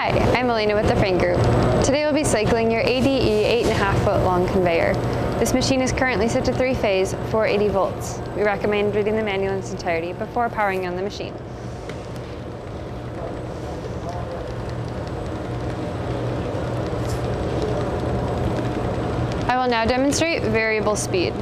Hi, I'm Elena with the Frain Group. Today we'll be cycling your ADE 8.5 foot long conveyor. This machine is currently set to 3-phase, 480 volts. We recommend reading the manual in its entirety before powering on the machine. I will now demonstrate variable speed.